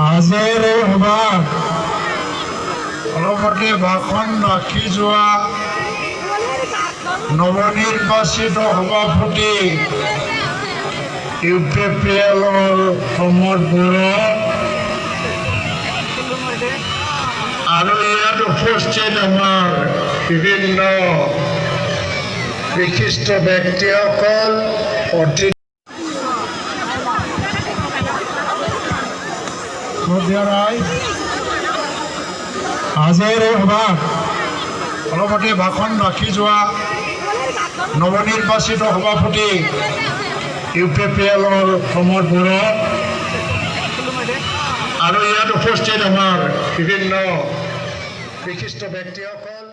আজিৰ সভাত অলপতে ভাষণ ৰাখি যোৱা নৱনিৰ্বাচিত সভাপতি UPPL-ৰ প্ৰমোদ বড়ো আৰু ইয়াত উপস্থিত আমাৰ বিভিন্ন বিশিষ্ট ব্যক্তিসকল আজিৰ সভাত অলপতে ভাষণ ৰাখি যোৱা নৱনিৰ্বাচিত সভাপতি UPPL-ৰ প্ৰমোদ বড়ো আৰু ইয়াত উপস্থিত আমাৰ বিভিন্ন বিশিষ্ট ব্যক্তিসকল